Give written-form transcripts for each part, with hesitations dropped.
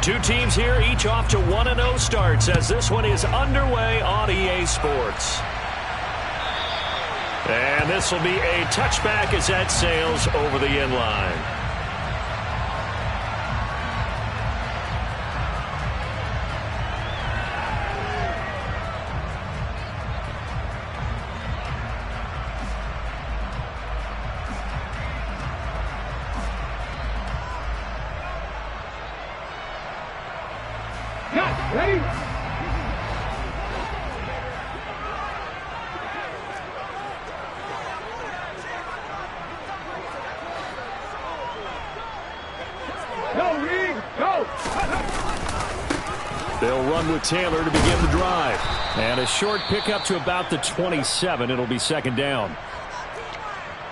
Two teams here, each off to 1-0 starts as this one is underway on EA Sports. And this will be a touchback as that sails over the end line. Ready? Go, Reed, go! They'll run with Taylor to begin the drive. And a short pickup to about the 27. It'll be second down.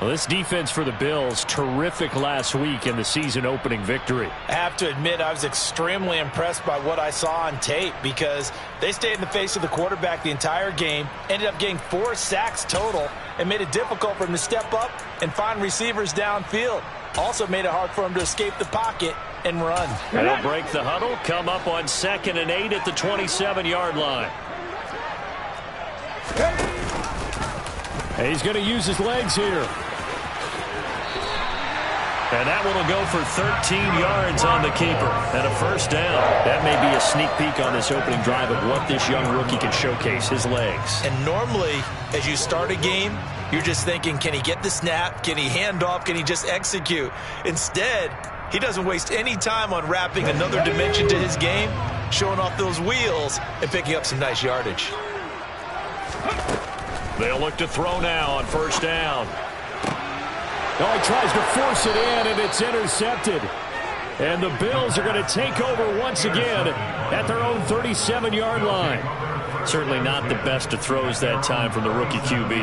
Well, this defense for the Bills, terrific last week in the season-opening victory. I have to admit, I was extremely impressed by what I saw on tape because they stayed in the face of the quarterback the entire game, ended up getting 4 sacks total, and made it difficult for him to step up and find receivers downfield. Also made it hard for him to escape the pocket and run. They'll break the huddle, come up on 2nd and 8 at the 27-yard line. And he's going to use his legs here. And that one will go for 13 yards on the keeper and a first down. That may be a sneak peek on this opening drive of what this young rookie can showcase, his legs. And normally, as you start a game, you're just thinking, can he get the snap? Can he hand off? Can he just execute? Instead, he doesn't waste any time on wrapping another dimension to his game, showing off those wheels and picking up some nice yardage. They'll look to throw now on first down. Oh, he tries to force it in, and it's intercepted. And the Bills are going to take over once again at their own 37-yard line. Certainly not the best of throws that time from the rookie QB.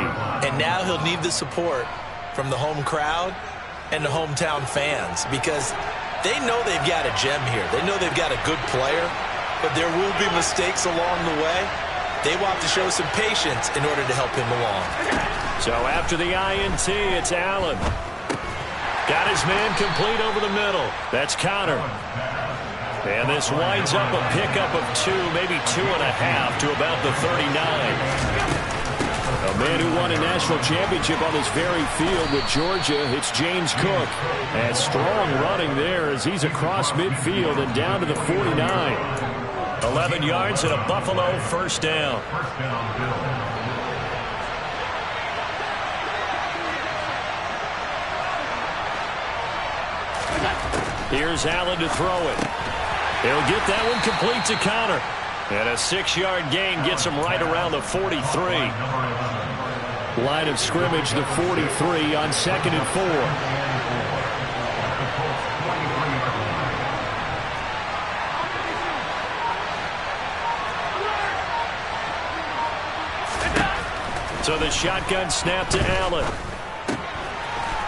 And now he'll need the support from the home crowd and the hometown fans because they know they've got a gem here. They know they've got a good player, but there will be mistakes along the way. They will have to show some patience in order to help him along. So after the INT, it's Allen. Got his man complete over the middle. That's Connor. And this winds up a pickup of 2, maybe 2.5 to about the 39. A man who won a national championship on this very field with Georgia, it's James Cook. And strong running there as he's across midfield and down to the 49. 11 yards and a Buffalo first down. Here's Allen to throw it. He'll get that one complete to Connor. And a 6-yard gain gets him right around the 43. Line of scrimmage, the 43 on 2nd and 4. So the shotgun snap to Allen.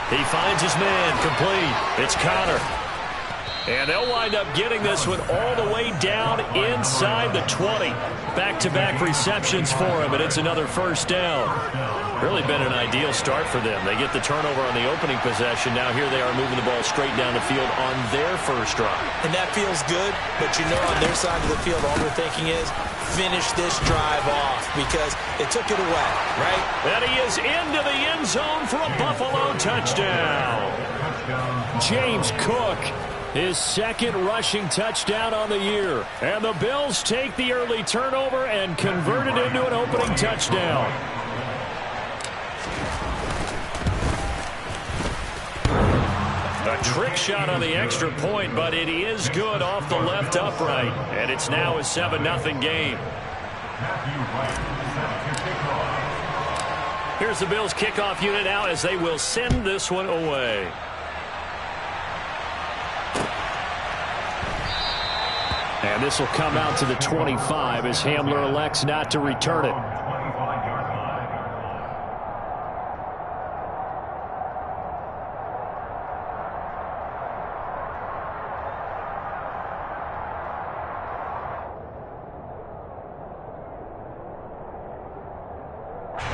He finds his man complete. It's Connor. And they'll wind up getting this one all the way down inside the 20. Back-to-back receptions for him, and it's another first down. Really been an ideal start for them. They get the turnover on the opening possession. Now here they are moving the ball straight down the field on their first drive. And that feels good, but you know on their side of the field all they're thinking is finish this drive off because it took it away, right? And he is into the end zone for a Buffalo touchdown. James Cook, his 2nd rushing touchdown on the year. And the Bills take the early turnover and convert it into an opening touchdown. A trick shot on the extra point, but it is good off the left upright. And it's now a 7-0 game. Here's the Bills kickoff unit now as they will send this one away. And this will come out to the 25 as Hamler elects not to return it.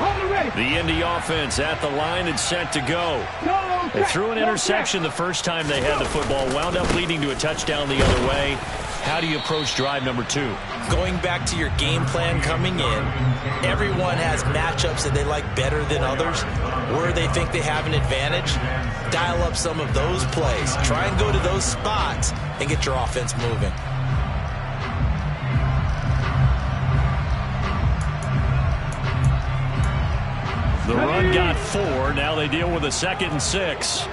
On the ready. The Indy offense at the line and set to go. They threw an interception the first time they had the football, wound up leading to a touchdown the other way. How do you approach drive number 2? Going back to your game plan coming in, everyone has matchups that they like better than others, where they think they have an advantage. Dial up some of those plays. Try and go to those spots and get your offense moving. The run got 4. Now they deal with a 2nd and 6.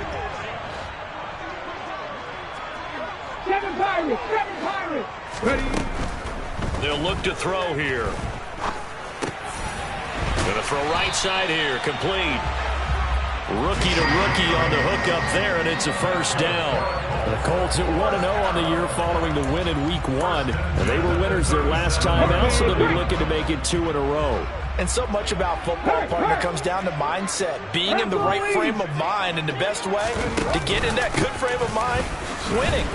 7 Pirates! 7 Pirates! Ready? They'll look to throw here. Going to throw right side here. Complete. Rookie to rookie on the hook up there, and it's a first down. The Colts at 1-0 on the year following the win in Week 1. And they were winners their last time out, so they'll be looking to make it 2 in a row. And so much about football, partner, comes down to mindset. Being in the right frame of mind, and the best way to get in that good frame of mind, winning.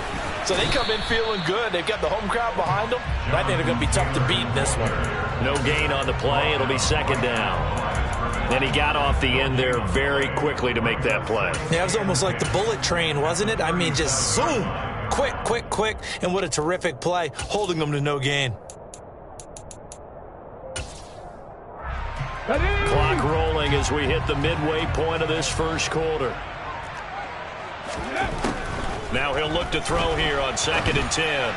So they come in feeling good. They've got the home crowd behind them, and I think they're going to be tough to beat in this one. No gain on the play. It'll be 2nd down. And he got off the end there very quickly to make that play. Yeah, it was almost like the bullet train, wasn't it? I mean, just zoom. Quick, quick, quick. And what a terrific play, holding them to no gain. Clock rolling as we hit the midway point of this first quarter. Now he'll look to throw here on 2nd and 10.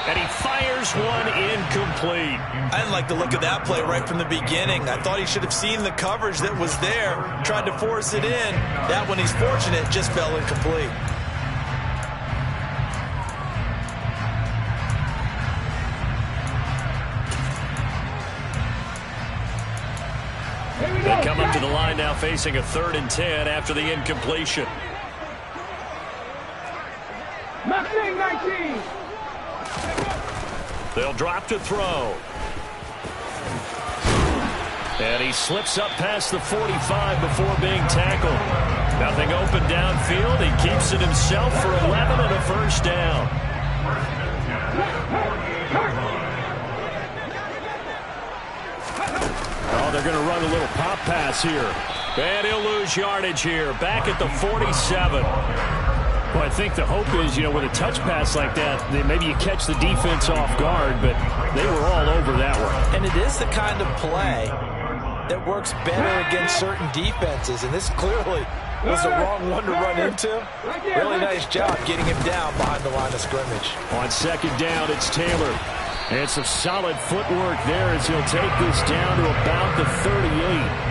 And he fires one incomplete. I didn't like the look of that play right from the beginning. I thought he should have seen the coverage that was there, tried to force it in. That one, he's fortunate, just fell incomplete. They come up to the line now facing a 3rd and 10 after the incompletion. 19. They'll drop to throw. And he slips up past the 45 before being tackled. Nothing open downfield. He keeps it himself for 11 and a first down. Oh, they're going to run a little pop pass here. And he'll lose yardage here. Back at the 47. Well, I think the hope is, with a touch pass like that, maybe you catch the defense off guard, but they were all over that one. And it is the kind of play that works better against certain defenses, and this clearly was the wrong one to run into. Really nice job getting him down behind the line of scrimmage. On 2nd down, it's Taylor. And some solid footwork there as he'll take this down to about the 38.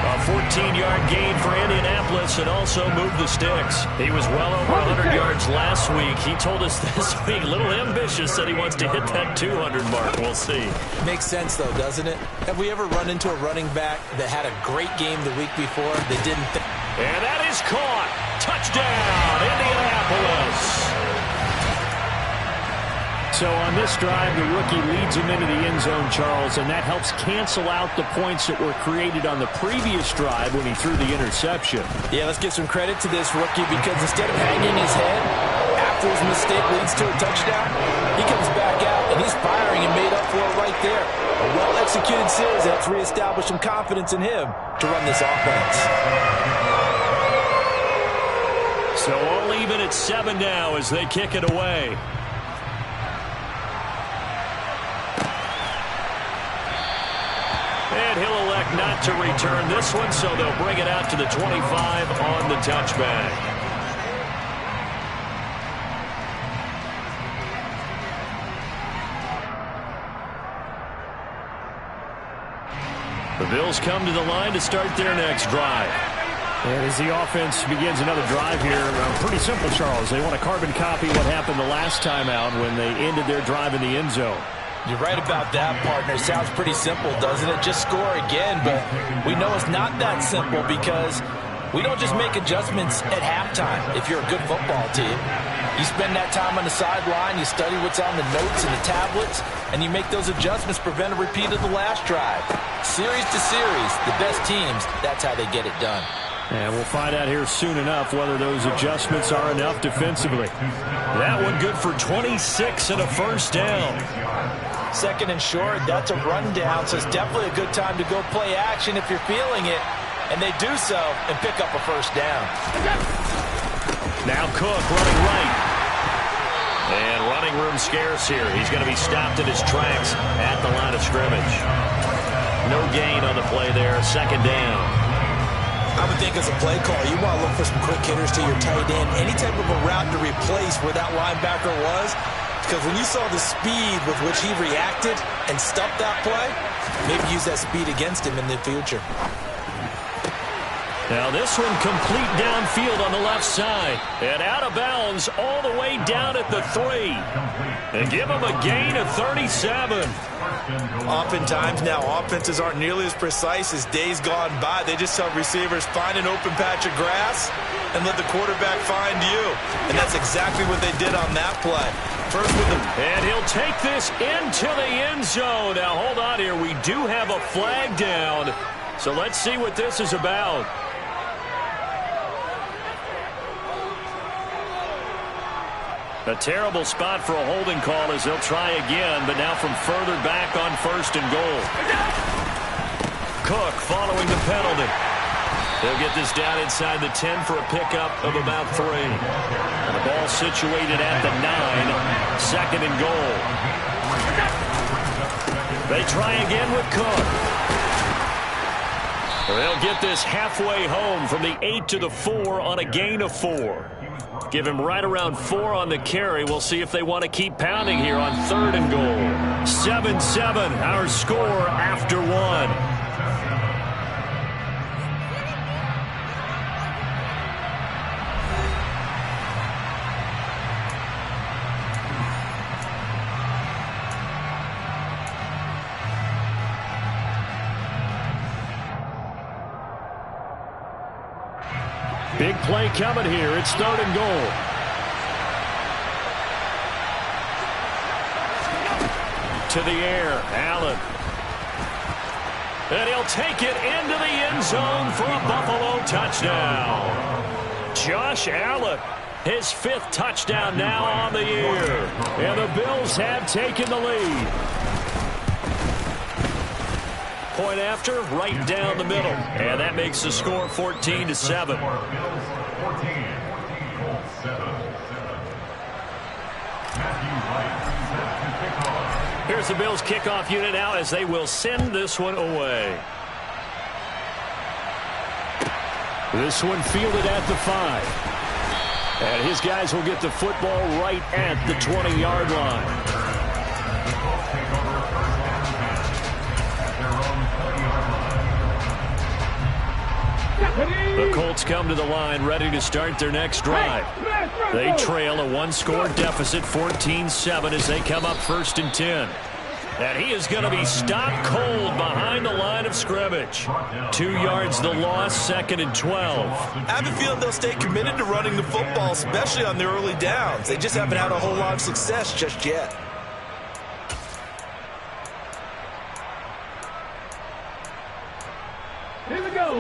A 14-yard gain for Indianapolis and also moved the sticks. He was well over 100 yards last week. He told us this week, a little ambitious, that he wants to hit that 200 mark. We'll see. Makes sense, though, doesn't it? Have we ever run into a running back that had a great game the week before that didn't? And that is caught. Touchdown, Indianapolis. So on this drive, the rookie leads him into the end zone, Charles, and that helps cancel out the points that were created on the previous drive when he threw the interception. Yeah, let's give some credit to this rookie because instead of hanging his head after his mistake leads to a touchdown, he comes back out and he's firing and made up for it right there. A well-executed series helps reestablish some confidence in him to run this offense. So all even at 7 now as they kick it away. And he'll elect not to return this one, so they'll bring it out to the 25 on the touchback. The Bills come to the line to start their next drive. And as the offense begins another drive here, pretty simple, Charles. They want to carbon copy what happened the last time out when they ended their drive in the end zone. You're right about that, partner. Sounds pretty simple, doesn't it? Just score again, but we know it's not that simple because we don't just make adjustments at halftime if you're a good football team. You spend that time on the sideline, you study what's on the notes and the tablets, and you make those adjustments, prevent a repeat of the last drive. Series to series, the best teams, that's how they get it done. And we'll find out here soon enough whether those adjustments are enough defensively. That one good for 26 and a first down. Second and short, that's a rundown, so it's definitely a good time to go play action if you're feeling it. And they do so and pick up a first down. Now Cook running right. And running room scarce here. He's going to be stopped in his tracks at the line of scrimmage. No gain on the play there. Second down. I would think as a play call, you want to look for some quick hitters to your tight end. Any type of a route to replace where that linebacker was. Because when you saw the speed with which he reacted and stuffed that play, maybe use that speed against him in the future. Now this one complete downfield on the left side. And out of bounds all the way down at the 3. And give him a gain of 37. Oftentimes now offenses aren't nearly as precise as days gone by. They just tell receivers, find an open patch of grass and let the quarterback find you. And that's exactly what they did on that play. First with the... And he'll take this into the end zone. Now hold on here. We do have a flag down. So let's see what this is about. A terrible spot for a holding call as they'll try again, but now from further back on first and goal. Cook following the penalty. They'll get this down inside the 10 for a pickup of about 3. And the ball situated at the 9. Second and goal. They try again with Cook. They'll get this halfway home from the 8 to the 4 on a gain of 4. Give him right around 4 on the carry. We'll see if they want to keep pounding here on third and goal. 7-7, our score after 1. Big play coming here. It's third and goal. To the air, Allen. And he'll take it into the end zone for a Buffalo touchdown. Josh Allen, his 5th touchdown now on the year. And the Bills have taken the lead. Point after, right down the middle. And that makes the score 14-7. Here's the Bills kickoff unit now as they will send this one away. This one fielded at the 5. And his guys will get the football right at the 20-yard line. The Colts come to the line ready to start their next drive. They trail a 1-score deficit, 14-7, as they come up first and 10. And he is going to be stopped cold behind the line of scrimmage. 2 yards the loss, second and 12. I have a feeling they'll stay committed to running the football, especially on their early downs. They just haven't had a whole lot of success just yet.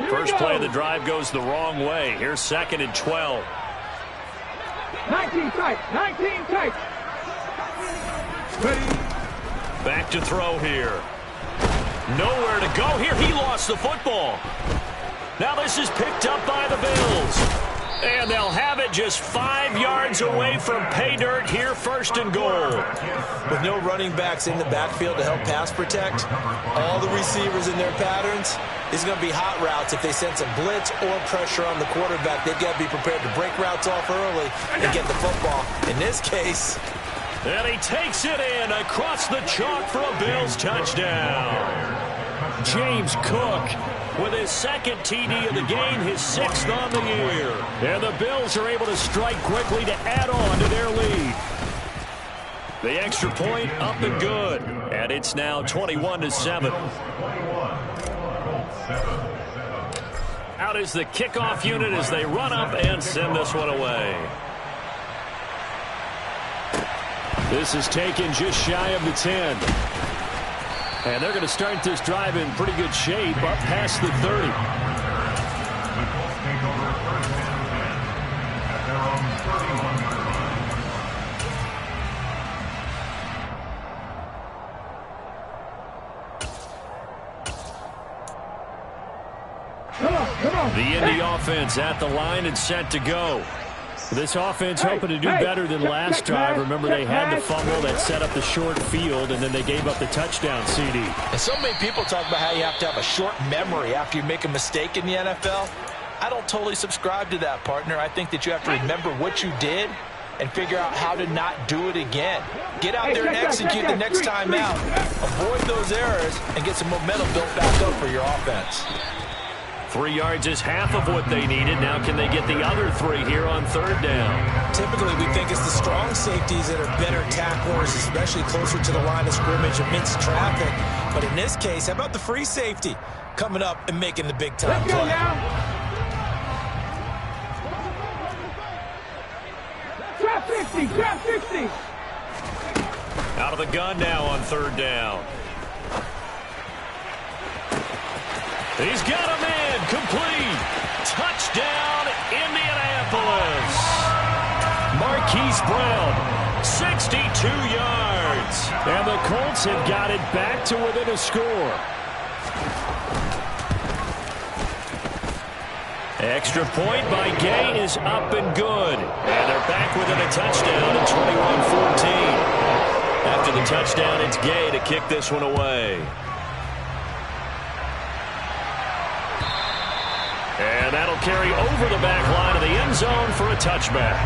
First play of the drive goes the wrong way. Here's second and 12. 19 tight. 19 tight. Ready. Back to throw here. Nowhere to go here. He lost the football. Now this is picked up by the Bills. And they'll have it just 5 yards away from pay dirt here, first and goal. With no running backs in the backfield to help pass protect, all the receivers in their patterns, these are going to be hot routes. If they sense a blitz or pressure on the quarterback, they've got to be prepared to break routes off early and get the football. In this case... And he takes it in across the chalk for a Bills touchdown. James Cook with his second TD of the game, his 6th on the year. And the Bills are able to strike quickly to add on to their lead. The extra point up and good. And it's now 21-7. Out is the kickoff unit as they run up and send this one away. This is taken just shy of the 10. And they're going to start this drive in pretty good shape up past the 30. The Indy offense at the line and set to go. This offense hoping to do better than last drive. Remember, they had the fumble that set up the short field, and then they gave up the touchdown, CD. And so many people talk about how you have to have a short memory after you make a mistake in the NFL. I don't totally subscribe to that, partner. I think that you have to remember what you did and figure out how to not do it again. Get out there and execute the next time out. Avoid those errors and get some momentum built back up for your offense. 3 yards is half of what they needed. Now can they get the other 3 here on third down? Typically, we think it's the strong safeties that are better tacklers, especially closer to the line of scrimmage amidst traffic. But in this case, how about the free safety coming up and making the big-time play? Trap 50, trap 50. Out of the gun now on third down. He's got a man complete. Touchdown, Indianapolis. Marquise Brown, 62 yards. And the Colts have got it back to within a score. Extra point by Gay is up and good. And they're back within a touchdown at 21-14. After the touchdown, it's Gay to kick this one away. And that'll carry over the back line of the end zone for a touchback.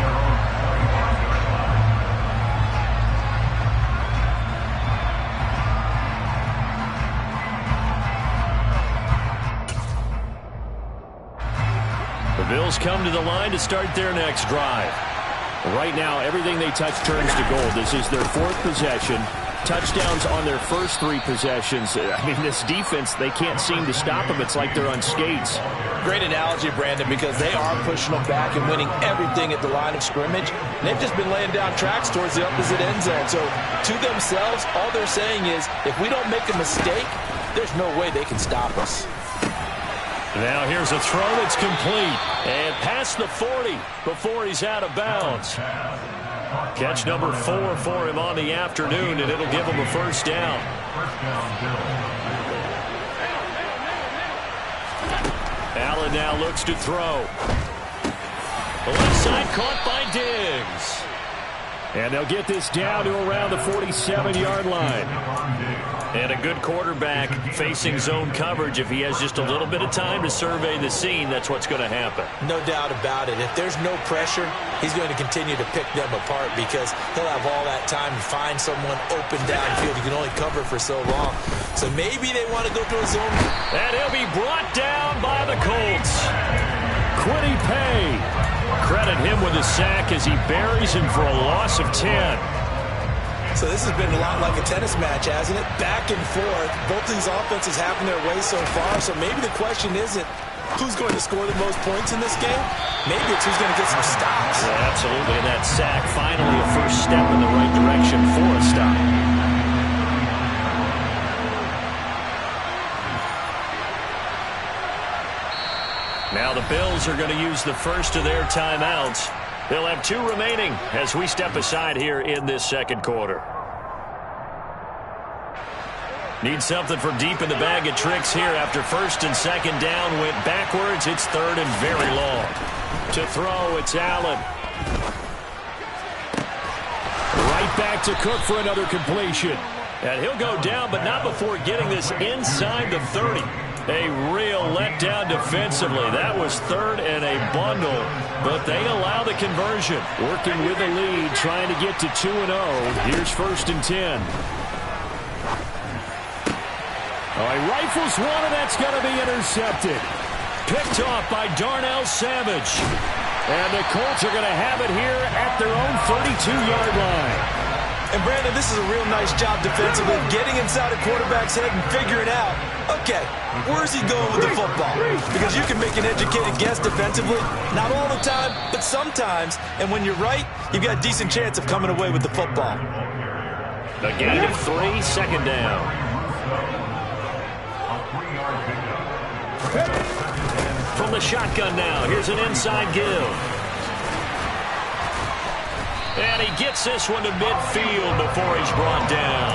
The Bills come to the line to start their next drive. Right now, everything they touch turns to gold. This is their 4th possession. Touchdowns on their first 3 possessions. I mean, this defense, they can't seem to stop them. It's like they're on skates. Great analogy, Brandon, because they are pushing them back and winning everything at the line of scrimmage. And they've just been laying down tracks towards the opposite end zone. So to themselves, all they're saying is, if we don't make a mistake, there's no way they can stop us. Now here's a throw that's complete. And past the 40 before he's out of bounds. Catch number 4 for him on the afternoon, and it'll give him a first down. Allen now looks to throw. The left side caught by Diggs. And they'll get this down to around the 47-yard line. And a good quarterback facing zone coverage. If he has just a little bit of time to survey the scene, that's what's going to happen. No doubt about it. If there's no pressure, he's going to continue to pick them apart because he'll have all that time to find someone open downfield. He can only cover for so long. So maybe they want to go to a zone. And he'll be brought down by the Colts. Quiddy Pay. Credit him with a sack as he buries him for a loss of 10. So this has been a lot like a tennis match, hasn't it? Back and forth. Both these offenses having their way so far. So maybe the question isn't who's going to score the most points in this game. Maybe it's who's going to get some stops. Yeah, absolutely. And that sack, finally a first step in the right direction for a stop. Now the Bills are going to use the first of their timeouts. They'll have 2 remaining as we step aside here in this second quarter. Need something from deep in the bag of tricks here after first and second down went backwards. It's third and very long. To throw, it's Allen. Right back to Cook for another completion. And he'll go down, but not before getting this inside the 30. A real letdown defensively. That was third and a bundle, but they allow the conversion. Working with the lead, trying to get to 2-0. Here's first and 10. Oh, he rifles one, and that's going to be intercepted. Picked off by Darnell Savage. And the Colts are going to have it here at their own 32-yard line. And, Brandon, this is a real nice job defensively, getting inside a quarterback's head and figuring out, okay, where's he going with the football? Because you can make an educated guess defensively, not all the time, but sometimes. And when you're right, you've got a decent chance of coming away with the football. A gain of 3, second down. From the shotgun now, here's an inside give. And he gets this one to midfield before he's brought down.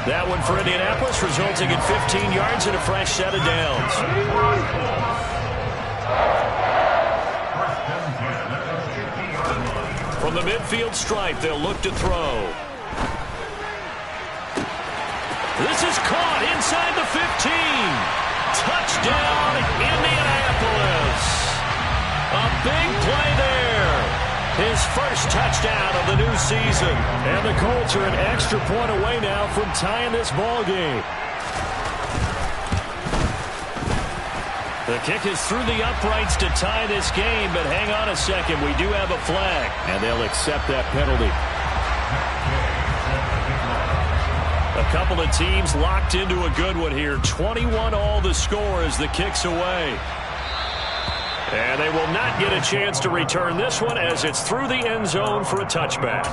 That one for Indianapolis, resulting in 15 yards and a fresh set of downs. From the midfield stripe, they'll look to throw. This is caught inside the 15. Touchdown, Indianapolis. A big play there. His first touchdown of the new season. And the Colts are an extra point away now from tying this ball game. The kick is through the uprights to tie this game, but hang on a second. We do have a flag, and they'll accept that penalty. A couple of teams locked into a good one here. 21 all the score as the kick's away. And they will not get a chance to return this one as it's through the end zone for a touchback.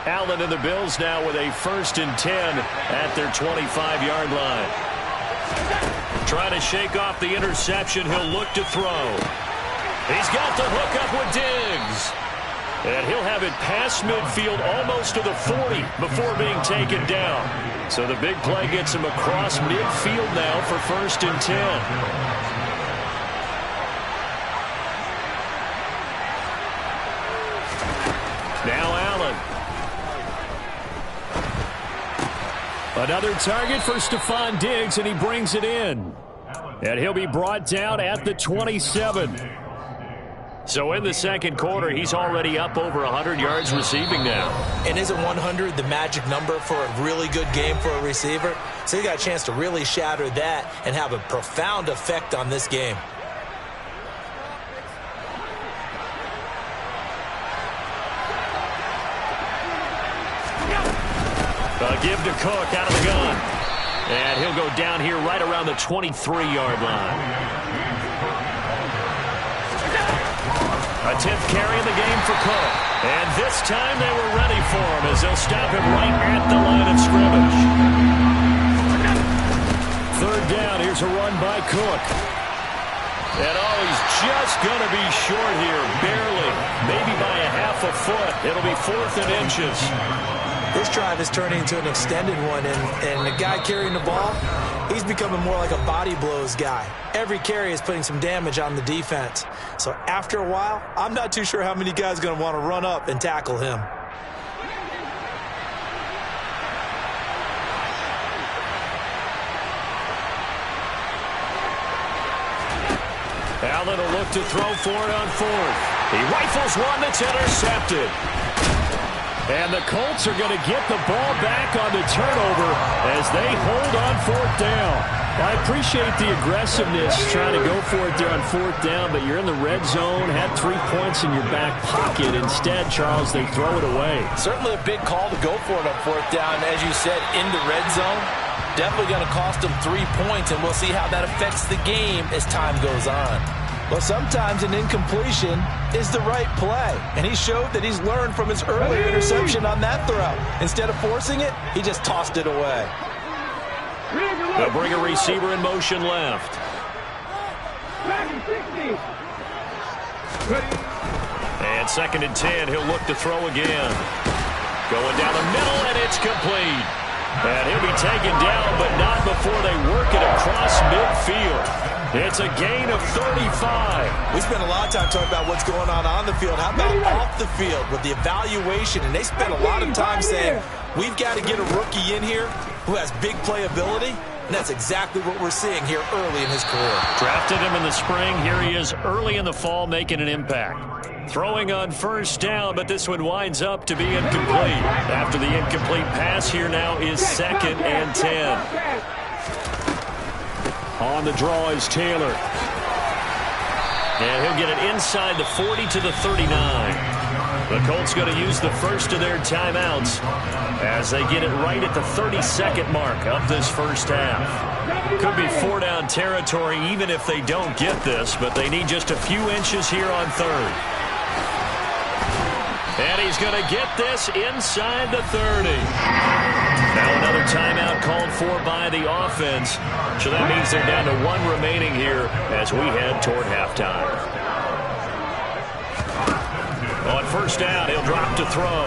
Allen and the Bills now with a 1st and 10 at their 25-yard line. Trying to shake off the interception. He'll look to throw. He's got the hook up with Diggs. And he'll have it past midfield almost to the 40 before being taken down. So the big play gets him across midfield now for 1st and 10. Now Allen. Another target for Stephon Diggs, and he brings it in. And he'll be brought down at the 27. So in the second quarter, he's already up over 100 yards receiving now. And isn't 100 the magic number for a really good game for a receiver? So he got a chance to really shatter that and have a profound effect on this game. Give to Cook out of the gun. And he'll go down here right around the 23-yard line. A 10th carry in the game for Cook. And this time they were ready for him as they'll stop him right at the line of scrimmage. 3rd down. Here's a run by Cook. And he's just going to be short here. Barely. Maybe by a half a foot. It'll be 4th and inches. This drive is turning into an extended one, and the guy carrying the ball, he's becoming more like a body blows guy. Every carry is putting some damage on the defense. So after a while, I'm not too sure how many guys are going to want to run up and tackle him. Allen will look to throw for it on 4th. He rifles one that's intercepted. And the Colts are going to get the ball back on the turnover as they hold on 4th down. I appreciate the aggressiveness trying to go for it there on 4th down, but you're in the red zone, had 3 points in your back pocket. Instead, Charles, they throw it away. Certainly a big call to go for it on 4th down. As you said, in the red zone, definitely going to cost them 3 points, and we'll see how that affects the game as time goes on. Well, sometimes an incompletion is the right play, and he showed that he's learned from his earlier interception on that throw. Instead of forcing it, he just tossed it away. They'll bring a receiver in motion left. And 2nd and 10, he'll look to throw again. Going down the middle, and it's complete. And he'll be taken down, but not before they work it across midfield. It's a gain of 35. We spent a lot of time talking about what's going on the field. How about off the field with the evaluation? And they spent a lot of time saying, we've got to get a rookie in here who has big playability. And that's exactly what we're seeing here early in his career. Drafted him in the spring. Here he is early in the fall making an impact. Throwing on 1st down, but this one winds up to be incomplete. After the incomplete pass, here now is 2nd and 10. On the draw is Taylor. And he'll get it inside the 40 to the 39. The Colts going to use the first of their timeouts as they get it right at the 32nd mark of this first half. Could be 4-down territory even if they don't get this, but they need just a few inches here on 3rd. And he's going to get this inside the 30. Now another timeout called for by the offense. So that means they're down to 1 remaining here as we head toward halftime. On 1st down, he'll drop to throw.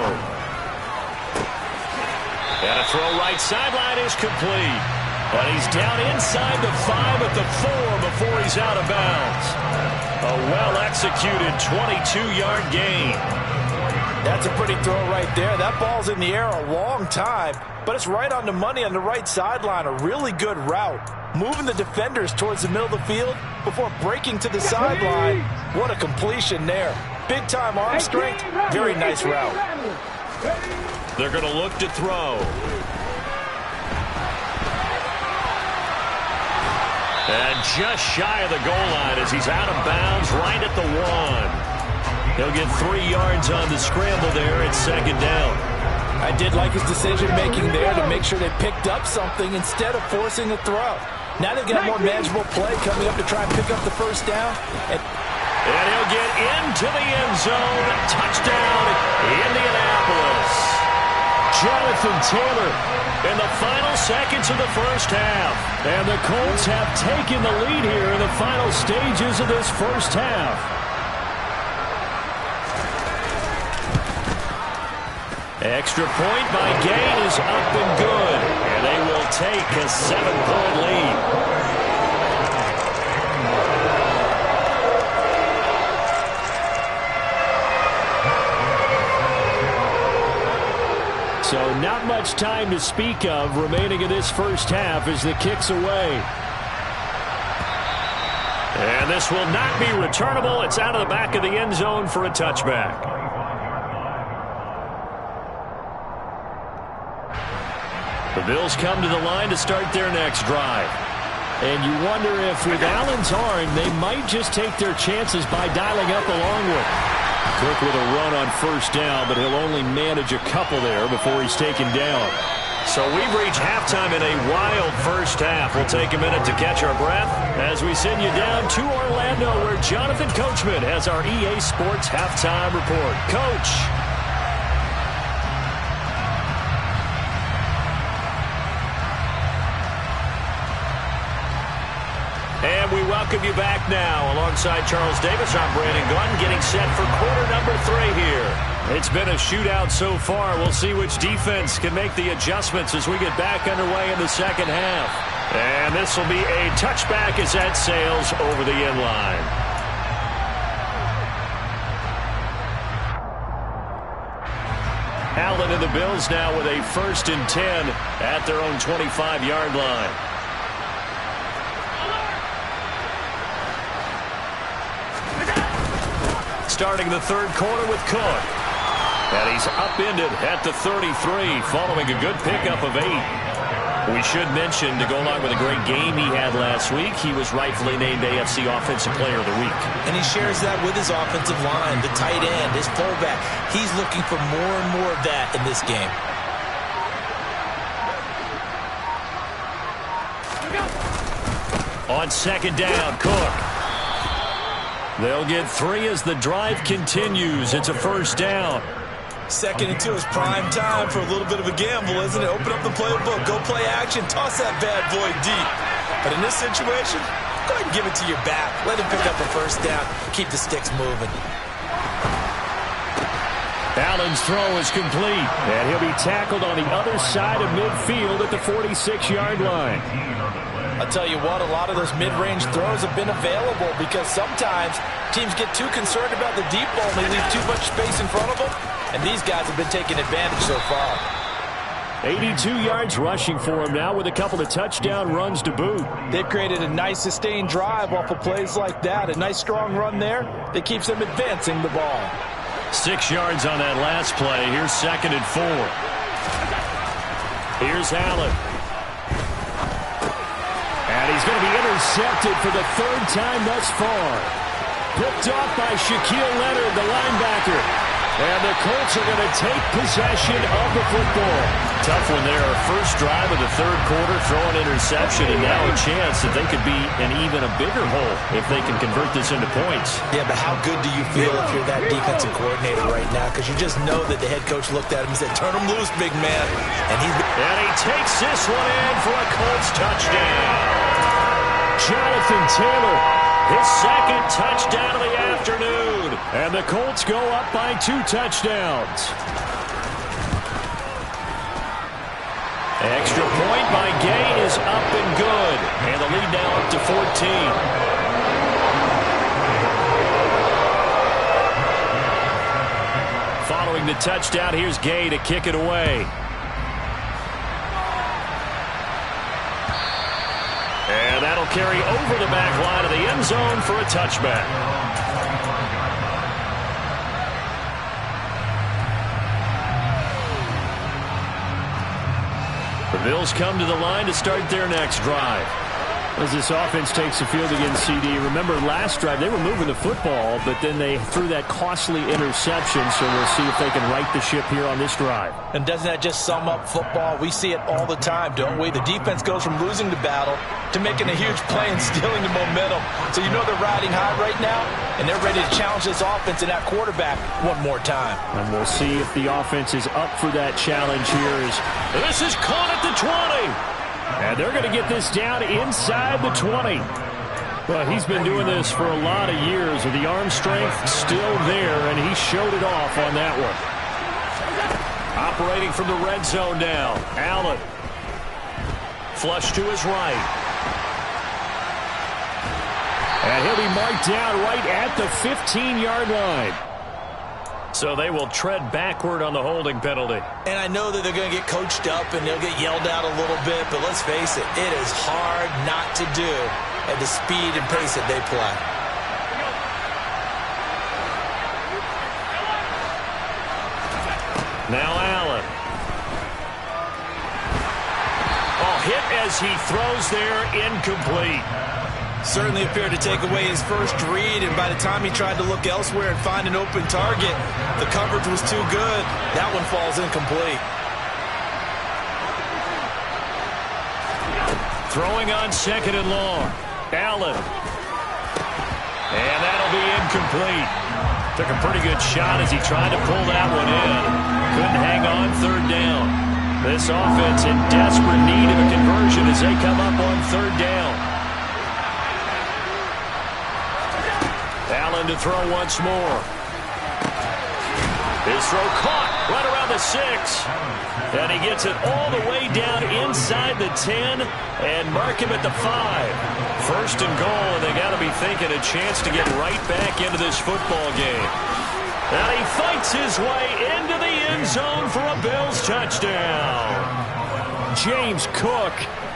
And a throw right sideline is complete. And he's down inside the 5 at the 4 before he's out of bounds. A well-executed 22-yard gain. That's a pretty throw right there. That ball's in the air a long time, but it's right on the money on the right sideline. A really good route. Moving the defenders towards the middle of the field before breaking to the sideline. What a completion there. Big-time arm strength. Very nice route. They're going to look to throw. And just shy of the goal line as he's out of bounds right at the 1. He'll get 3 yards on the scramble there at second down. I did like his decision-making there to make sure they picked up something instead of forcing a throw. Now they've got more manageable play coming up to try and pick up the first down. And he'll get into the end zone. Touchdown, Indianapolis. Jonathan Taylor in the final seconds of the first half. And the Colts have taken the lead here in the final stages of this first half. Extra point by Gain is up and good. And they will take a 7-point lead. So not much time to speak of remaining in this first half as the kick's away. And this will not be returnable. It's out of the back of the end zone for a touchback. The Bills come to the line to start their next drive. And you wonder if with Allen's arm, they might just take their chances by dialing up a long one. Cook with a run on first down, but he'll only manage a couple there before he's taken down. So we've reached halftime in a wild first half. We'll take a minute to catch our breath as we send you down to Orlando, where Jonathan Coachman has our EA Sports halftime report. Coach. And we welcome you back now. Alongside Charles Davis, I'm Brandon Gordon, getting set for quarter number 3 here. It's been a shootout so far. We'll see which defense can make the adjustments as we get back underway in the second half. And this will be a touchback as that sails over the end line. Allen and the Bills now with a 1st and 10 at their own 25-yard line. Starting the third quarter with Cook. And he's upended at the 33 following a good pickup of 8. We should mention, to go along with a great game he had last week, he was rightfully named AFC Offensive Player of the Week. And he shares that with his offensive line, the tight end, his fullback. He's looking for more and more of that in this game. On second down, Cook. They'll get 3 as the drive continues. It's a first down. 2nd and 2 is prime time for a little bit of a gamble, isn't it? Open up the playbook, go play action, toss that bad boy deep. But in this situation, go ahead and give it to your back. Let him pick up a first down. Keep the sticks moving. Allen's throw is complete, and he'll be tackled on the other side of midfield at the 46-yard line. I'll tell you what, a lot of those mid-range throws have been available because sometimes teams get too concerned about the deep ball and they leave too much space in front of them, and these guys have been taking advantage so far. 82 yards rushing for him now with a couple of touchdown runs to boot. They've created a nice sustained drive off of plays like that. A nice strong run there that keeps them advancing the ball. 6 yards on that last play. Here's 2nd and 4. Here's Allen. And he's going to be intercepted for the 3rd time thus far. Picked off by Shaquille Leonard, the linebacker. And the Colts are going to take possession of the football. Tough one there. First drive of the 3rd quarter, throw an interception, and now a chance that they could be in even a bigger hole if they can convert this into points. Yeah, but how good do you feel if you're that defensive coordinator right now? Because you just know that the head coach looked at him and said, turn him loose, big man. And he takes this one in for a Colts touchdown. Jonathan Taylor, his 2nd touchdown of the afternoon. And the Colts go up by 2 touchdowns. Extra point by Gay is up and good. And the lead now up to 14. Following the touchdown, here's Gay to kick it away. And that'll carry over the back line of the end zone for a touchback. The Bills come to the line to start their next drive. As this offense takes the field against CD, remember last drive they were moving the football, but then they threw that costly interception, so we'll see if they can right the ship here on this drive. And doesn't that just sum up football? We see it all the time, don't we? The defense goes from losing the battle to making a huge play and stealing the momentum. So you know they're riding high right now, and they're ready to challenge this offense and that quarterback one more time. And we'll see if the offense is up for that challenge here. This is caught at the 20. And they're going to get this down inside the 20. Well, he's been doing this for a lot of years with the arm strength still there, and he showed it off on that one. Operating from the red zone now. Allen. Flush to his right. And he'll be marked down right at the 15-yard line. So they will tread backward on the holding penalty. And I know that they're going to get coached up and they'll get yelled out a little bit, but let's face it, it is hard not to do at the speed and pace that they play. Now Allen. Oh, hit as he throws there, incomplete. Certainly appeared to take away his first read, and by the time he tried to look elsewhere and find an open target, the coverage was too good. That one falls incomplete. Throwing on second and long. Allen. And that'll be incomplete. Took a pretty good shot as he tried to pull that one in. Couldn't hang on third down. This offense in desperate need of a conversion as they come up on third down. Allen to throw once more. His throw caught right around the 6. And he gets it all the way down inside the 10 and mark him at the 5. First and goal, and they got to be thinking a chance to get right back into this football game. And he fights his way into the end zone for a Bills touchdown. James Cook.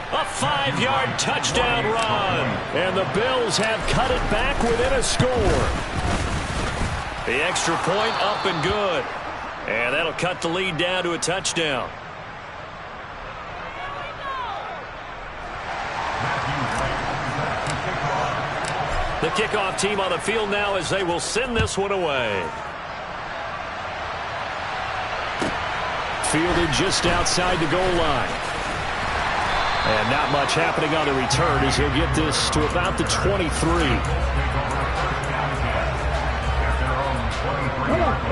A 5-yard touchdown run. And the Bills have cut it back within a score. The extra point up and good. And that'll cut the lead down to a touchdown. The kickoff team on the field now as they will send this one away. Fielded just outside the goal line. And not much happening on the return as he'll get this to about the 23.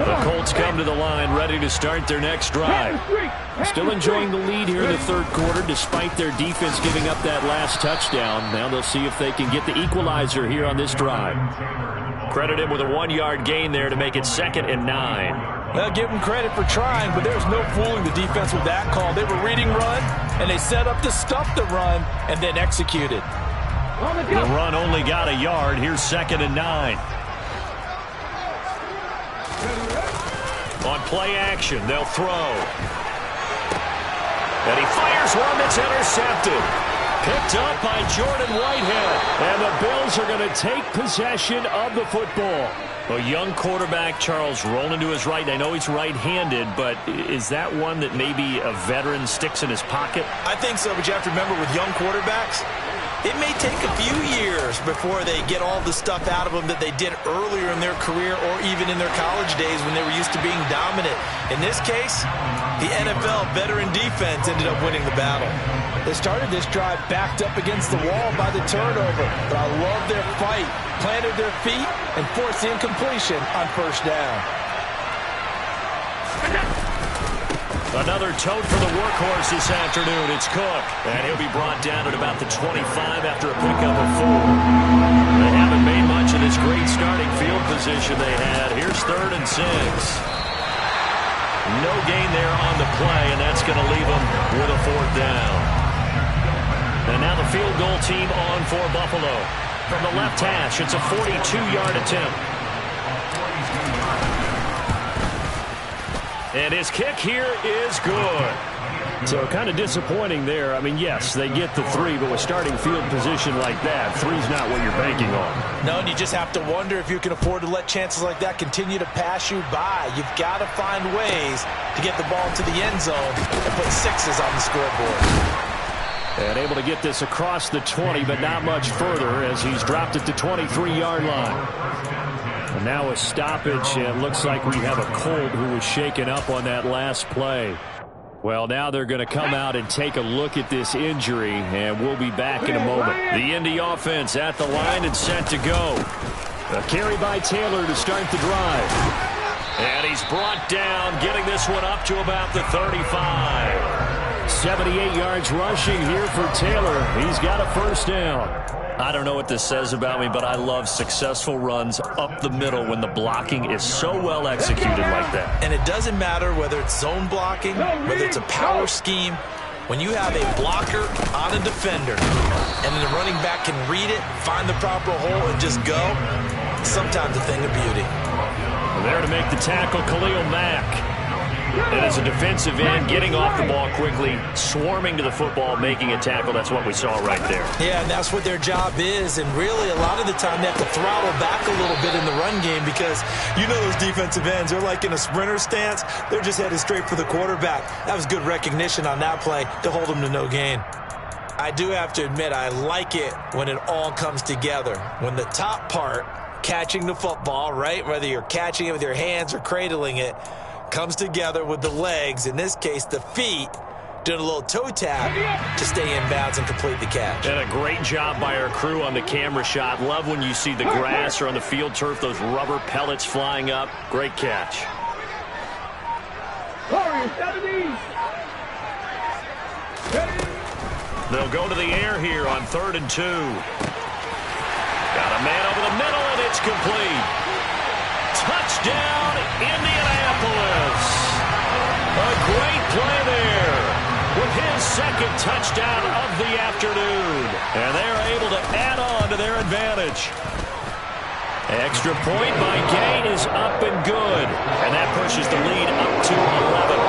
The Colts come to the line ready to start their next drive. Still enjoying the lead here in the third quarter despite their defense giving up that last touchdown. Now they'll see if they can get the equalizer here on this drive. Credit him with a 1-yard gain there to make it 2nd and 9. Well, give them credit for trying, but there's no fooling the defense with that call. They were reading run, and they set up to stuff the run and then executed. The run only got a yard. Here's 2nd and 9. On play action, they'll throw. And he fires one that's intercepted. Picked up by Jordan Whitehead. And the Bills are going to take possession of the football. A young quarterback, Charles, rolling to his right. I know he's right-handed, but is that one that maybe a veteran sticks in his pocket? I think so, but you have to remember with young quarterbacks, it may take a few years before they get all the stuff out of them that they did earlier in their career or even in their college days when they were used to being dominant. In this case, the NFL veteran defense ended up winning the battle. They started this drive backed up against the wall by the turnover, but I love their fight, planted their feet, and forced the incompletion on first down. Another tote for the workhorse this afternoon. It's Cook. And he'll be brought down at about the 25 after a pickup of 4. They haven't made much of this great starting field position they had. Here's 3rd and 6. No gain there on the play, and that's going to leave them with a 4th down. And now the field goal team on for Buffalo. From the left hash, it's a 42-yard attempt. And his kick here is good. So kind of disappointing there. I mean, yes, they get the 3, but with starting field position like that, 3's not what you're banking on. No, and you just have to wonder if you can afford to let chances like that continue to pass you by. You've got to find ways to get the ball to the end zone and put 6s on the scoreboard. And able to get this across the 20, but not much further as he's dropped it to 23-yard line. And now a stoppage. It looks like we have a Colt who was shaken up on that last play. Well, now they're going to come out and take a look at this injury, and we'll be back in a moment. The Indy offense at the line and set to go. A carry by Taylor to start the drive. And he's brought down, getting this one up to about the 35. 78 yards rushing here for Taylor. He's got a 1st down. I don't know what this says about me, but I love successful runs up the middle when the blocking is so well executed like that. And it doesn't matter whether it's zone blocking, whether it's a power scheme. When you have a blocker on a defender and then the running back can read it, find the proper hole, and just go, sometimes a thing of beauty. There to make the tackle, Khalil Mack. And as a defensive end, getting off the ball quickly, swarming to the football, making a tackle, that's what we saw right there. Yeah, and that's what their job is. And really, a lot of the time, they have to throttle back a little bit in the run game because you know those defensive ends, they're like in a sprinter stance. They're just headed straight for the quarterback. That was good recognition on that play to hold them to no gain. I do have to admit, I like it when it all comes together. When the top part, catching the football, right, whether you're catching it with your hands or cradling it, comes together with the legs, in this case the feet, doing a little toe tap to stay in bounds and complete the catch. And a great job by our crew on the camera shot. Love when you see the grass or on the field turf, those rubber pellets flying up. Great catch. They'll go to the air here on 3rd and 2. Got a man over the middle, and it's complete. Touchdown, Indianapolis. A great play there with his 2nd touchdown of the afternoon. And they're able to add on to their advantage. Extra point by Gay is up and good. And that pushes the lead up to 11.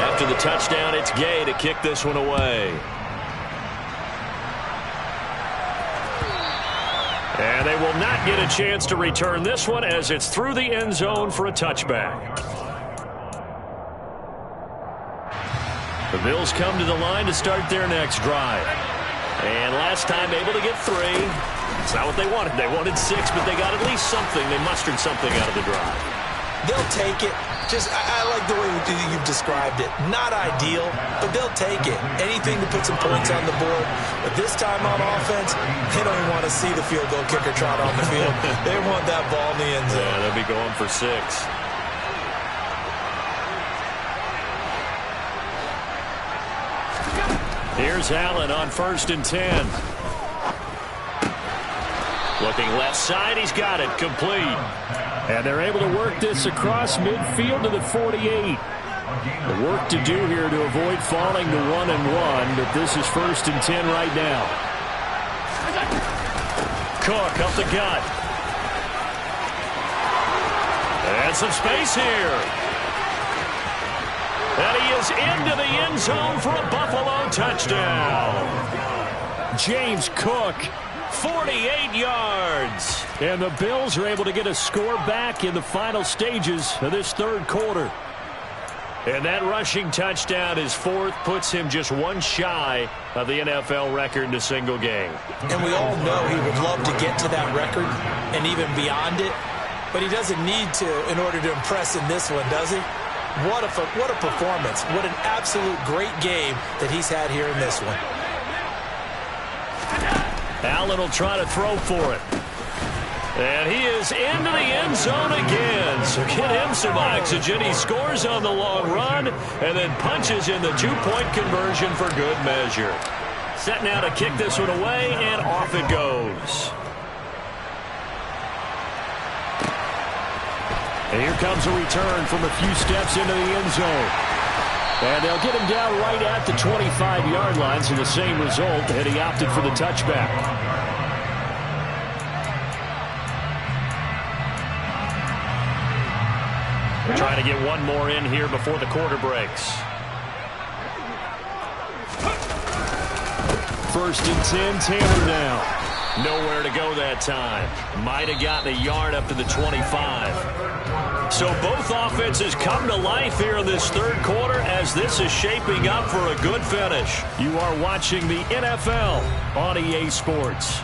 After the touchdown, it's Gay to kick this one away. And they will not get a chance to return this one as it's through the end zone for a touchback. The Bills come to the line to start their next drive. And last time able to get 3. It's not what they wanted. They wanted 6, but they got at least something. They mustered something out of the drive. They'll take it. I like the way you've described it. Not ideal, but they'll take it. Anything to put some points on the board. But this time on offense, they don't even want to see the field goal kicker trot on the field. They want that ball in the end zone. Yeah, they'll be going for 6. Here's Allen on 1st and 10. Looking left side, he's got it, complete. And they're able to work this across midfield to the 48. The work to do here to avoid falling to 1-1, but this is 1st and 10 right now. Cook up the gut. And some space here. And he is into the end zone for a Buffalo touchdown. James Cook, 48 yards. And the Bills are able to get a score back in the final stages of this 3rd quarter. And that rushing touchdown, his 4th, puts him just 1 shy of the NFL record in a single game. And we all know he would love to get to that record and even beyond it. But he doesn't need to in order to impress in this one, does he? What a performance. What an absolute great game that he's had here in this one. Allen will try to throw for it. And he is into the end zone again. So get him some oxygen. He scores on the long run and then punches in the 2-point conversion for good measure. Set now to kick this one away, and off it goes. And here comes a return from a few steps into the end zone. And they'll get him down right at the 25-yard line, so the same result, and he opted for the touchback. Trying to get one more in here before the quarter breaks. First and 10, Taylor now. Nowhere to go that time. Might have gotten a yard up to the 25. So both offenses come to life here in this third quarter as this is shaping up for a good finish. You are watching the NFL on EA Sports.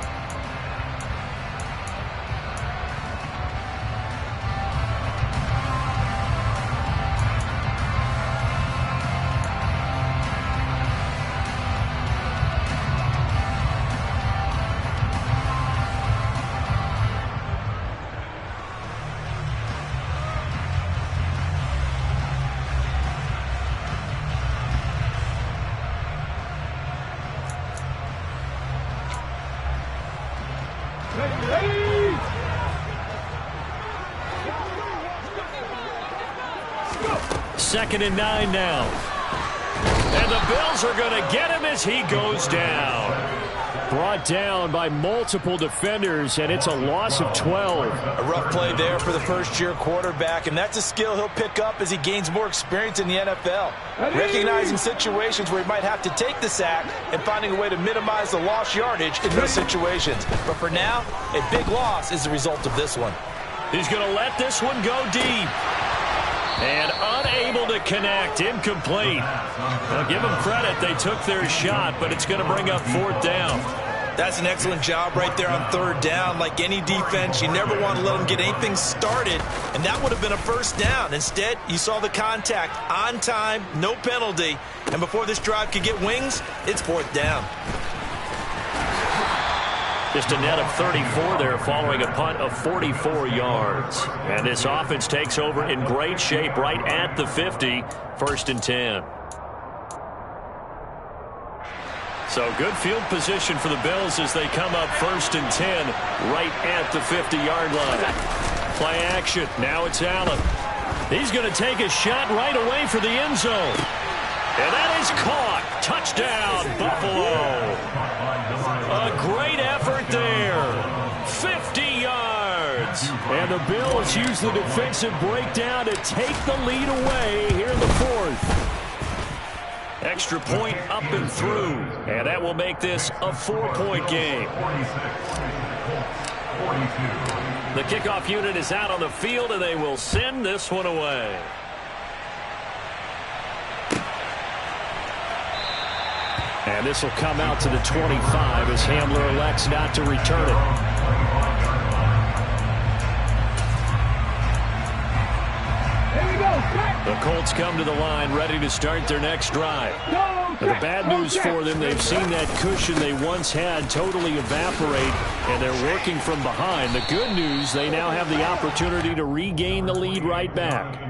Second and 9 now. And the Bills are going to get him as he goes down. Brought down by multiple defenders, and it's a loss of 12. A rough play there for the first-year quarterback, and that's a skill he'll pick up as he gains more experience in the NFL. Recognizing situations where he might have to take the sack and finding a way to minimize the lost yardage in those situations. But for now, a big loss is the result of this one. He's going to let this one go deep. And unable to connect, incomplete. Now give them credit, they took their shot, but it's going to bring up fourth down. That's an excellent job right there on third down. Like any defense, you never want to let them get anything started, and that would have been a first down. Instead, you saw the contact on time, no penalty, and before this drive could get wings, it's fourth down. Just a net of 34 there following a punt of 44 yards. And this offense takes over in great shape right at the 50, first and 10. So good field position for the Bills as they come up first and 10 right at the 50-yard line. Play action. Now it's Allen. He's going to take a shot right away for the end zone. And that is caught. Touchdown, Buffalo. A great effort there. 50 yards. And the Bills use the defensive breakdown to take the lead away here in the fourth. Extra point up and through. And that will make this a 4-point game. The kickoff unit is out on the field, and they will send this one away. And this will come out to the 25 as Hamler elects not to return it. The Colts come to the line ready to start their next drive. Now, the bad news for them, they've seen that cushion they once had totally evaporate, and they're working from behind. The good news, they now have the opportunity to regain the lead right back.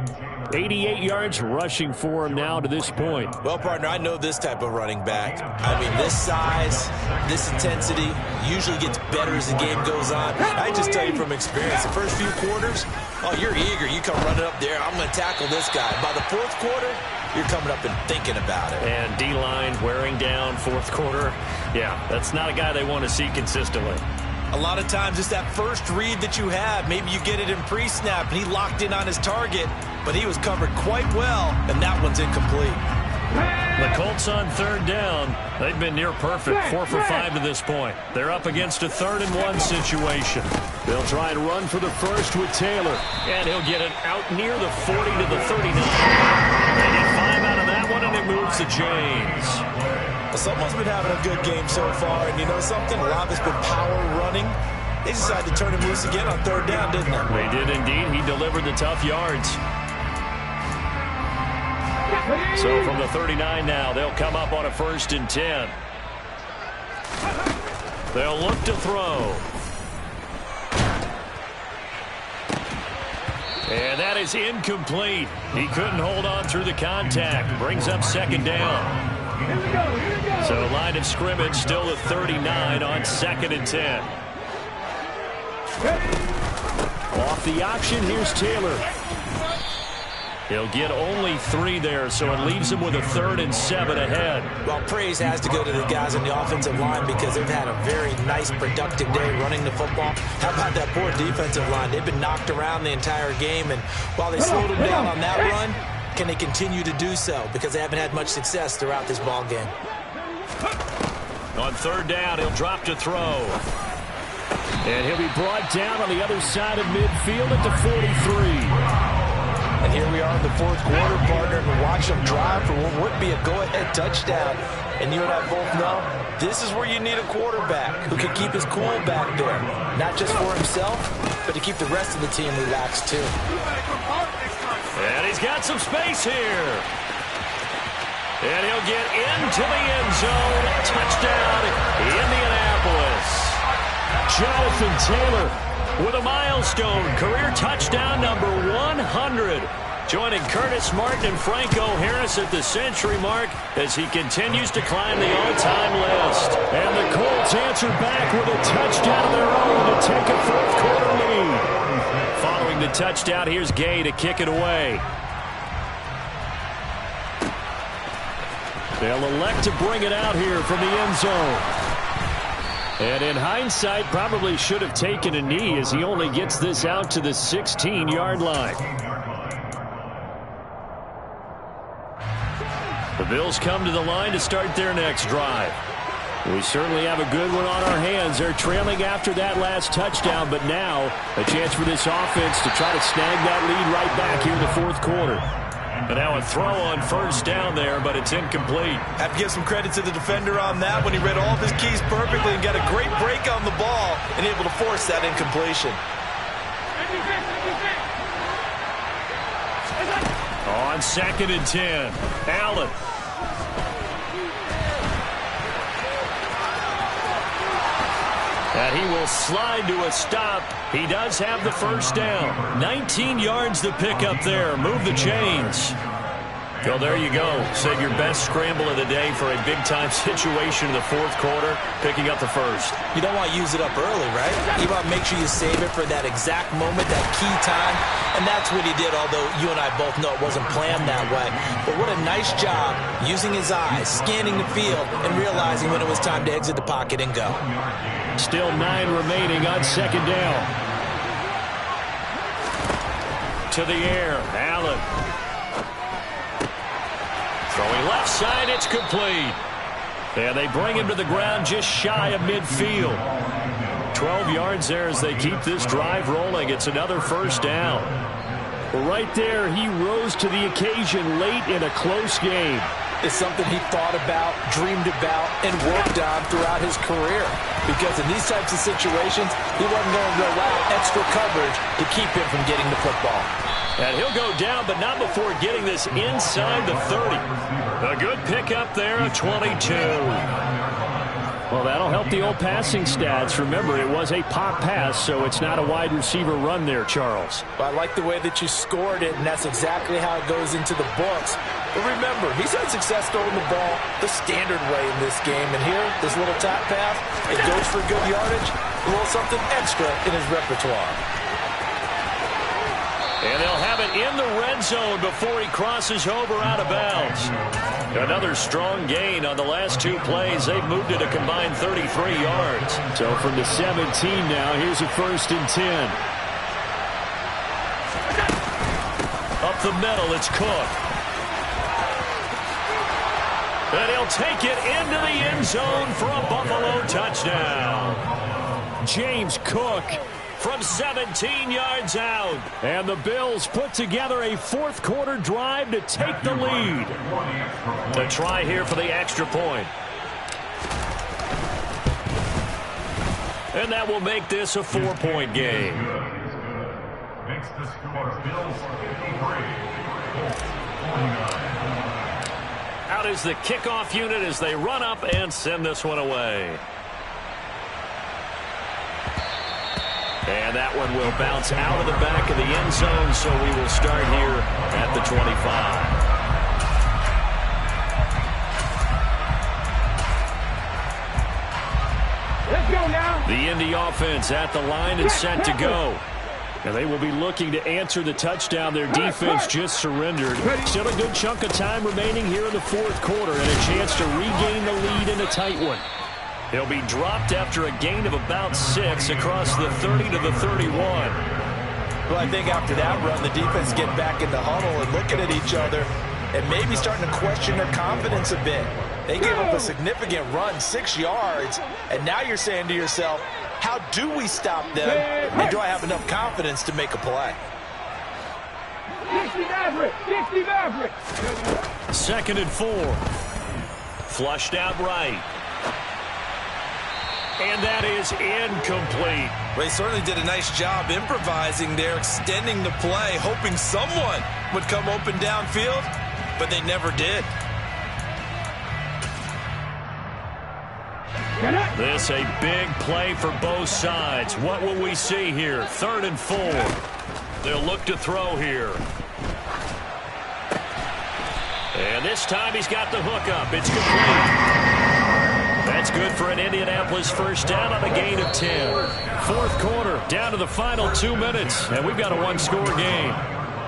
88 yards rushing for him now to this point. Well, partner, I know this type of running back. I mean, this size, this intensity usually gets better as the game goes on. I just tell you from experience, the first few quarters, oh, you're eager. You come running up there. I'm going to tackle this guy. By the fourth quarter, you're coming up and thinking about it. And D-line wearing down fourth quarter. Yeah, that's not a guy they want to see consistently. A lot of times it's that first read that you have. Maybe you get it in pre-snap, and he locked in on his target, but he was covered quite well, and that one's incomplete. The Colts on third down. They've been near perfect, 4 for 5 to this point. They're up against a 3rd and 1 situation. They'll try and run for the first with Taylor, and he'll get it out near the 40 to the 39. They get 5 out of that one, and it moves the chains. Someone's been having a good game so far, and you know something? A lot of it's been power running. They decided to turn him loose again on third down, didn't they? They did indeed. He delivered the tough yards. So from the 39 now, they'll come up on a 1st and 10. They'll look to throw. And that is incomplete. He couldn't hold on through the contact. Brings up 2nd down. So line of scrimmage still at 39 on 2nd and 10. Off the option, here's Taylor. He'll get only 3 there, so it leaves him with a 3rd and 7 ahead. Well, praise has to go to the guys on the offensive line because they've had a very nice, productive day running the football. How about that poor defensive line? They've been knocked around the entire game, and while they slowed them down on that run, can they continue to do so? Because they haven't had much success throughout this ball game. On 3rd down, he'll drop to throw. And he'll be brought down on the other side of midfield at the 43. And here we are in the 4th quarter, partner, and watch them drive for what would be a go-ahead touchdown. And you and I both know this is where you need a quarterback who can keep his cool back there. Not just for himself, but to keep the rest of the team relaxed too. And he's got some space here. And he'll get into the end zone. Touchdown, Indianapolis. Jonathan Taylor with a milestone career touchdown number 100. Joining Curtis Martin and Franco Harris at the century mark as he continues to climb the all-time list. And the Colts answer back with a touchdown of their own to take a 4th quarter lead. Following the touchdown, here's Gay to kick it away. They'll elect to bring it out here from the end zone. And in hindsight, probably should have taken a knee as he only gets this out to the 16-yard line. The Bills come to the line to start their next drive. We certainly have a good one on our hands. They're trailing after that last touchdown, but now a chance for this offense to try to snag that lead right back here in the 4th quarter. But now a throw on 1st down there, but it's incomplete. Have to give some credit to the defender on that when he read all of his keys perfectly and got a great break on the ball and able to force that incompletion. On 2nd and 10, Allen. And he will slide to a stop. He does have the 1st down. 19 yards to pick up there. Move the chains. Well, there you go. Save your best scramble of the day for a big-time situation in the 4th quarter, picking up the 1st. You don't want to use it up early, right? You want to make sure you save it for that exact moment, that key time. And that's what he did, although you and I both know it wasn't planned that way. But what a nice job using his eyes, scanning the field, and realizing when it was time to exit the pocket and go. Still 9 remaining on 2nd down. To the air, Allen. Throwing left side, it's complete. And they bring him to the ground just shy of midfield. 12 yards there as they keep this drive rolling. It's another 1st down. Well, right there, he rose to the occasion late in a close game. It's something he thought about, dreamed about, and worked on throughout his career. Because in these types of situations, he wasn't going to allow extra coverage to keep him from getting the football. And he'll go down, but not before getting this inside the 30. A good pickup there, a 22. Well, that'll help the old passing stats. Remember, it was a pop pass, so it's not a wide receiver run there, Charles. Well, I like the way that you scored it, and that's exactly how it goes into the books. But remember, he's had success throwing the ball the standard way in this game. And here, this little tap pass, it goes for good yardage, a little something extra in his repertoire. And they'll have it in the red zone before he crosses over out of bounds. Another strong gain on the last 2 plays. They've moved it a combined 33 yards. So from the 17 now, here's a 1st and 10. Up the middle, it's Cook. And he'll take it into the end zone for a Buffalo touchdown. James Cook from 17 yards out. And the Bills put together a 4th quarter drive to take the lead. The try here for the extra point. And that will make this a 4-point game. Makes the score Bills 53. Out is the kickoff unit as they run up and send this one away. And that one will bounce out of the back of the end zone, so we will start here at the 25. Let's go now. The Indy offense at the line and set to go. And they will be looking to answer the touchdown their defense just surrendered. Still a good chunk of time remaining here in the fourth quarter and a chance to regain the lead in a tight one. He'll be dropped after a gain of about 6 across the 30 to the 31. Well, I think after that run, the defense getting back in the huddle and looking at each other and maybe starting to question their confidence a bit. They gave up a significant run, 6 yards, and now you're saying to yourself, how do we stop them, and do I have enough confidence to make a play? 60 Maverick! 60 Maverick! 2nd and 4. Flushed out right. And that is incomplete. Well, he certainly did a nice job improvising there, extending the play, hoping someone would come open downfield, but they never did. This a big play for both sides. What will we see here? 3rd and 4. They'll look to throw here. And this time he's got the hook up. It's complete. That's good for an Indianapolis first down on a gain of 10. Fourth quarter, down to the final 2 minutes, and we've got a one-score game.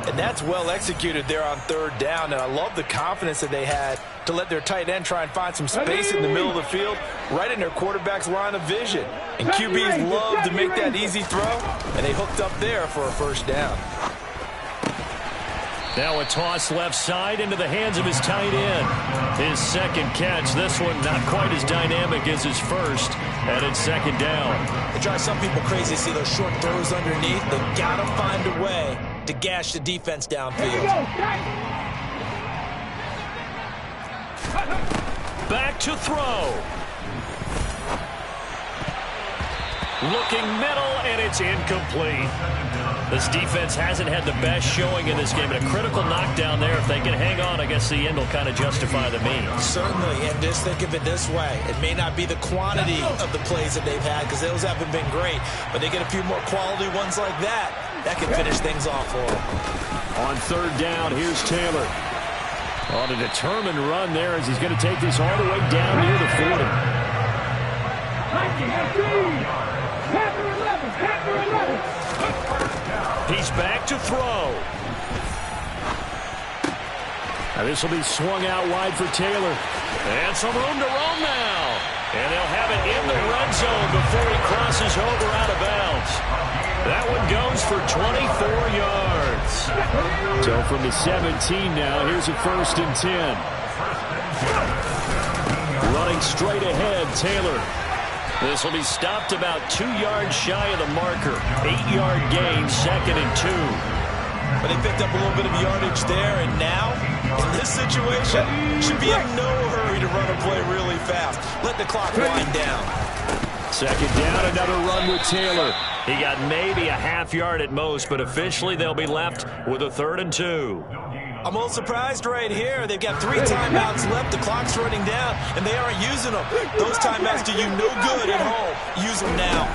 And that's well executed there on 3rd down, and I love the confidence that they had to let their tight end try and find some space in the middle of the field, right in their quarterback's line of vision. And QBs love to make that easy throw, and they hooked up there for a first down. Now a toss left side into the hands of his tight end. His second catch, this one not quite as dynamic as his first, and it's 2nd down. It drives some people crazy to see those short throws underneath. They got to find a way to gash the defense downfield. Back to throw. Looking middle, and it's incomplete. This defense hasn't had the best showing in this game, but a critical knockdown there. If they can hang on, I guess the end will kind of justify the means. Certainly, and just think of it this way. It may not be the quantity of the plays that they've had, because those haven't been great, but they get a few more quality ones like that. That can finish things off for them. On 3rd down, here's Taylor. On a determined run there as he's going to take this all the way down near the 40. He's back to throw. Now this will be swung out wide for Taylor. And some room to roam now. And they'll have it in the red zone before he crosses over out of bounds. That one goes for 24 yards. So from the 17 now, here's a 1st and 10. Running straight ahead, Taylor. This will be stopped about 2 yards shy of the marker. 8-yard gain, 2nd and 2. But they picked up a little bit of yardage there, and now, in this situation, should be in no hurry to run a play really fast. Let the clock wind down. 2nd down, another run with Taylor. He got maybe a half yard at most, but officially they'll be left with a 3rd and 2. I'm a little surprised right here. They've got 3 timeouts left. The clock's running down, and they aren't using them. Those timeouts do you no good at home. Use them now.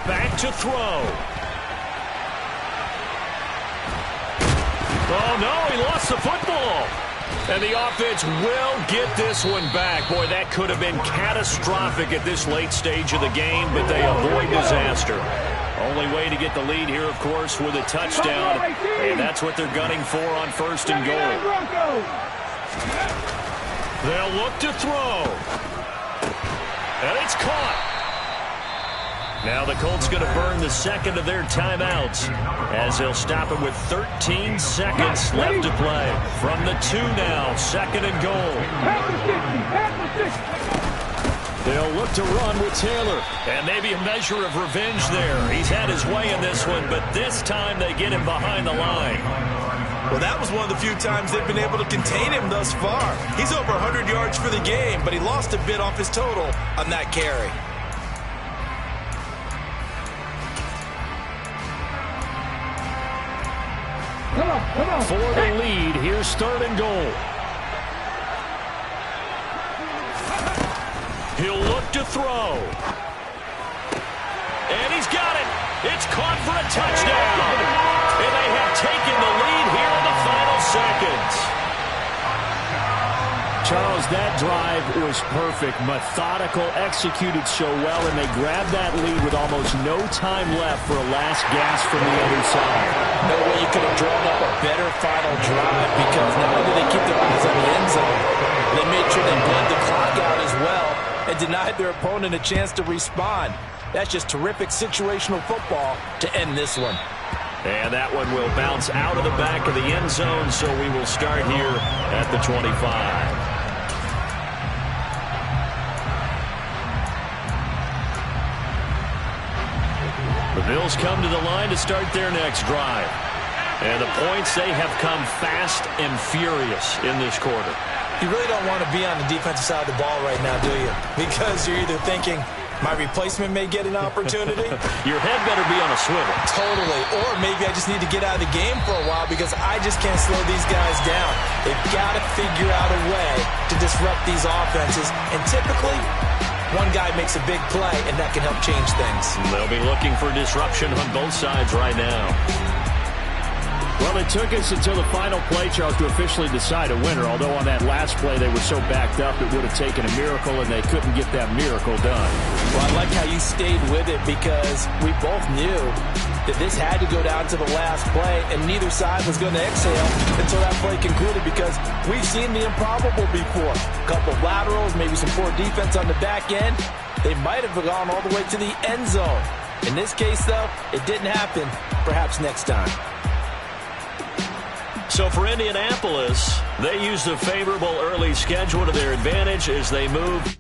Back to throw. Oh, no, he lost the football. And the offense will get this one back. Boy, that could have been catastrophic at this late stage of the game, but they avoid disaster. Only way to get the lead here, of course, with a touchdown, and that's what they're gunning for on 1st and goal. They'll look to throw. And it's caught. Now the Colts going to burn the 2nd of their timeouts as they'll stop it with 13 seconds left to play. From the 2 now, 2nd and goal. They'll look to run with Taylor. And maybe a measure of revenge there. He's had his way in this one, but this time they get him behind the line. Well, that was one of the few times they've been able to contain him thus far. He's over 100 yards for the game, but he lost a bit off his total on that carry. For the lead, here's 3rd and goal. He'll look to throw. And he's got it. It's caught for a touchdown. And they have taken the lead here in the final seconds. Charles, that drive was perfect. Methodical, executed so well, and they grabbed that lead with almost no time left for a last gasp from the other side. No way you could have drawn up a better final drive, because not only did they keep their eyes on the end zone, they made sure they bled the clock out as well and denied their opponent a chance to respond. That's just terrific situational football to end this one. And that one will bounce out of the back of the end zone, so we will start here at the 25. The Bills come to the line to start their next drive. And the points, they have come fast and furious in this quarter. You really don't want to be on the defensive side of the ball right now, do you? Because you're either thinking, my replacement may get an opportunity. Your head better be on a swivel. Totally. Or maybe I just need to get out of the game for a while because I just can't slow these guys down. They've got to figure out a way to disrupt these offenses. And typically, one guy makes a big play, and that can help change things. They'll be looking for disruption on both sides right now. Well, it took us until the final play, Charles, to officially decide a winner. Although on that last play they were so backed up it would have taken a miracle, and they couldn't get that miracle done. Well, I like how you stayed with it, because we both knew that this had to go down to the last play, and neither side was going to exhale until that play concluded, because we've seen the improbable before. A couple of laterals, maybe some poor defense on the back end. They might have gone all the way to the end zone. In this case, though, it didn't happen. Perhaps next time. So for Indianapolis, they used a favorable early schedule to their advantage as they move